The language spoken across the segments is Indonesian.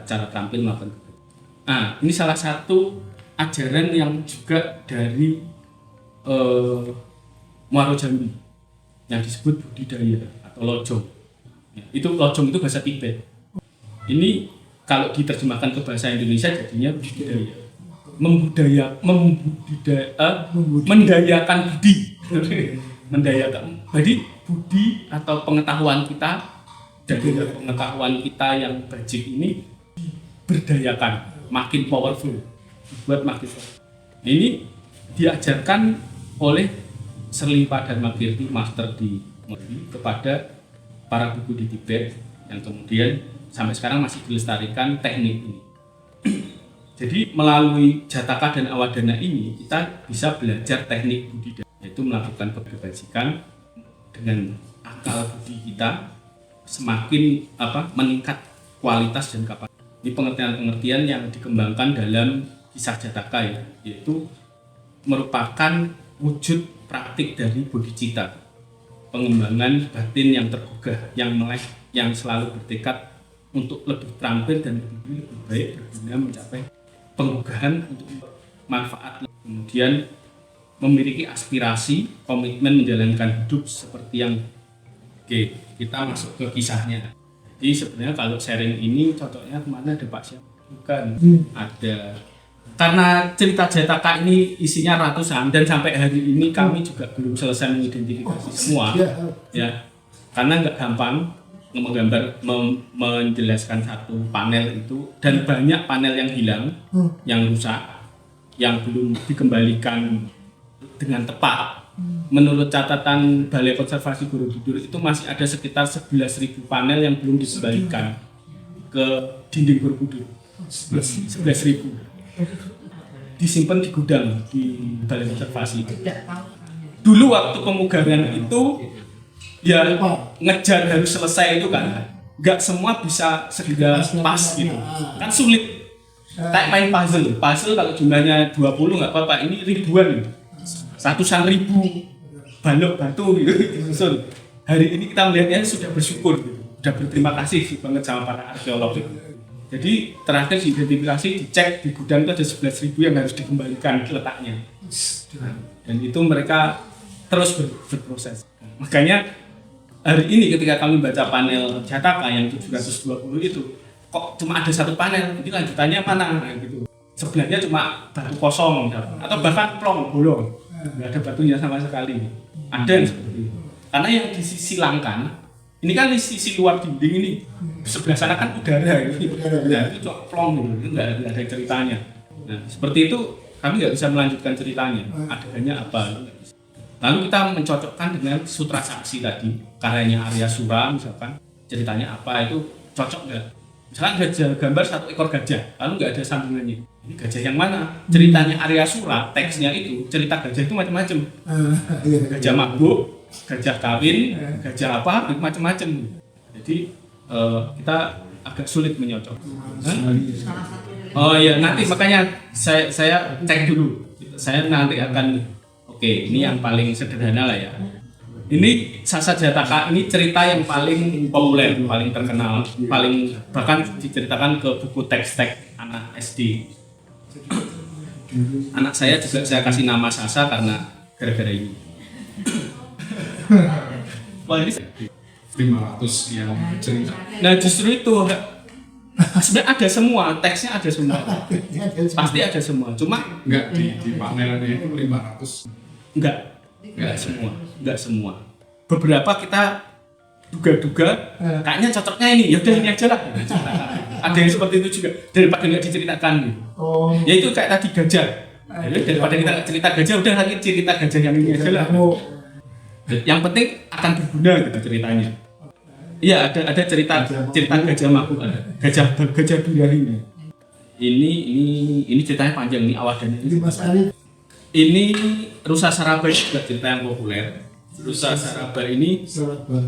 cara tampil melakukan kebajikan. Nah, ini salah satu ajaran yang juga dari Muaro Jambi yang disebut budidaya atau lojong. Ya, itu lojong itu bahasa Tibet. Ini kalau diterjemahkan ke bahasa Indonesia jadinya budidaya. Mendayakan budi. Mendayakan. Jadi budi atau pengetahuan kita dari pengetahuan kita yang bajik ini berdayakan, makin powerful, buat makin powerful. Ini diajarkan oleh Serlimpa Dharmakirti Master di Modi kepada para biku di Tibet yang kemudian sampai sekarang masih dilestarikan teknik ini. Jadi melalui Jataka dan Awadana ini kita bisa belajar teknik budidaya, yaitu melakukan kebajikan dengan akal budi kita semakin meningkat kualitas dan kapasitas. Ini pengertian-pengertian yang dikembangkan dalam kisah Jataka ya, yaitu merupakan wujud praktik dari bodhicitta, pengembangan batin yang tergugah, yang melek, yang selalu bertekad untuk lebih terampil dan lebih baik berguna mencapai penggugahan untuk manfaat, kemudian memiliki aspirasi, komitmen menjalankan hidup seperti yang kita masuk ke kisahnya. Jadi sebenarnya kalau sharing ini cocoknya kemana, ada Pak siapa? Bukan, ada. Karena cerita Jataka ini isinya ratusan dan sampai hari ini kami juga belum selesai mengidentifikasi semua, ya, karena nggak gampang menjelaskan satu panel itu, dan banyak panel yang hilang, yang rusak, yang belum dikembalikan dengan tepat. Menurut catatan Balai Konservasi Borobudur itu masih ada sekitar 11.000 panel yang belum dikembalikan ke dinding Borobudur. 11.000 disimpan di gudang di Balai Konservasi. Dulu waktu pemugaran itu ya ngejar harus selesai itu kan, nggak semua bisa segera pas gitu, kan sulit. Kayak main puzzle kalau jumlahnya 20 nggak apa-apa, ini ribuan, ratusan ribu balok batu gitu disusun. Hari ini kita melihatnya sudah bersyukur gitu, sudah berterima kasih banget sama para arkeolog. Jadi terakhir diidentifikasi, dicek di gudang itu ada 11.000 yang harus dikembalikan letaknya, dan itu mereka terus berproses. Makanya hari ini ketika kami baca panel Jataka yang 720 itu, kok cuma ada satu panel, ini lanjutannya mana gitu. Sebenarnya cuma batu kosong atau bahkan plong bolong, nggak ada batunya sama sekali. Ada yang seperti itu. Karena yang di sisi Langkan, ini kan di sisi luar dinding ini, sebelah sana kan udara ini, nah, itu cuma plong gitu, nggak ada ceritanya. Nah seperti itu kami nggak bisa melanjutkan ceritanya, adegannya apa. Lalu kita mencocokkan dengan Sutra Saksi tadi, karyanya Arya Sura misalkan, ceritanya apa, itu cocok nggak? Misalkan gambar satu ekor gajah, lalu nggak ada sambungannya. Ini gajah yang mana? Ceritanya Arya Sura, teksnya itu, cerita gajah itu macam-macam. Gajah mabuk, gajah kawin, gajah apa, macam-macam. Jadi kita agak sulit menyocok. Oh iya, nanti makanya saya cek dulu. Saya nanti akan. Oke, ini yang paling sederhana lah ya. Ini Sasa Jataka ini cerita yang paling populer, paling terkenal, paling bahkan diceritakan ke buku teks-teks anak SD. Anak saya juga saya kasih nama Sasa karena gara-gara ini. Wah ini 500 yang cerita. Nah justru itu sebenarnya ada semua, teksnya ada semua, pasti ada semua. Cuma Enggak di panelnya itu 500. Enggak semua. Beberapa kita duga-duga kayaknya cocoknya ini, ya udah ini aja lah. Ada yang seperti itu juga, daripada nggak diceritakan gitu. Ya itu kayak tadi gajah. Jadi daripada kita cerita gajah, udah lagi cerita gajah yang ini aja lah. Yang penting akan berguna gitu ceritanya. Iya ada cerita gajah mabuk, ada gajah birahi. Ini ceritanya panjang nih, Awadana ini Rusa Saraba juga cerita yang populer. Rusa Saraba ini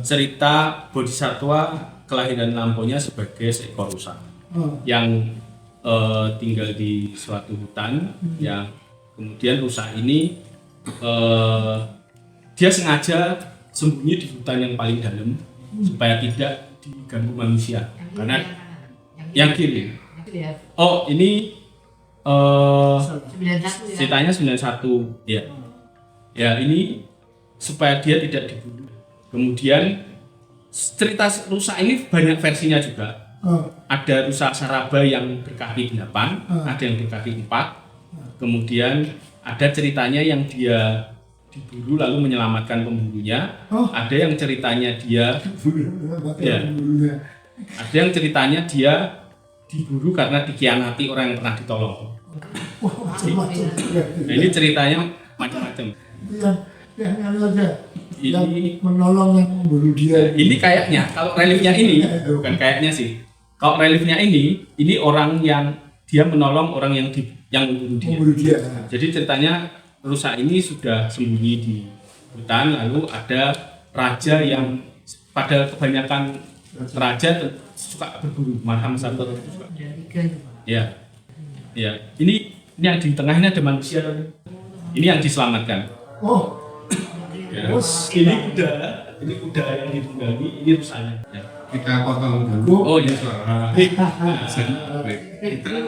cerita bodhisatwa kelahiran lampunya sebagai seekor rusa yang tinggal di suatu hutan, yang kemudian rusa ini dia sengaja sembunyi di hutan yang paling dalam supaya tidak diganggu manusia, karena Yang kiri. Ya. Oh, ini 91 ya. ceritanya 91. Ya. Ya, ini supaya dia tidak dibunuh. Kemudian cerita rusa ini banyak versinya juga. Ada rusa Saraba yang berkaki 8, ada yang berkaki 4. Kemudian ada ceritanya yang dia diburu lalu menyelamatkan pembunuhnya. Ada yang ceritanya dia ya. Ada yang ceritanya dia diburu karena dikhianati orang yang pernah ditolong. Nah, ini ceritanya macam-macam. Yang aja. Yang Ini menolong yang memburu dia. ini kayaknya kalau reliefnya ini bukan kayaknya sih. Kalau reliefnya ini orang yang dia menolong orang yang memburu dia. Memburu dia. Jadi ceritanya rusa ini sudah sembunyi di hutan, lalu ada raja yang pada kebanyakan raja suka berburu, marham satu suka. Ya, ya. Ini yang di tengah ini ada manusia. Ini yang diselamatkan. Oh, Ya. Ini kuda yang ditunggangi, ini rusanya. Ya. Kita potong dulu. Oh iya. Suara.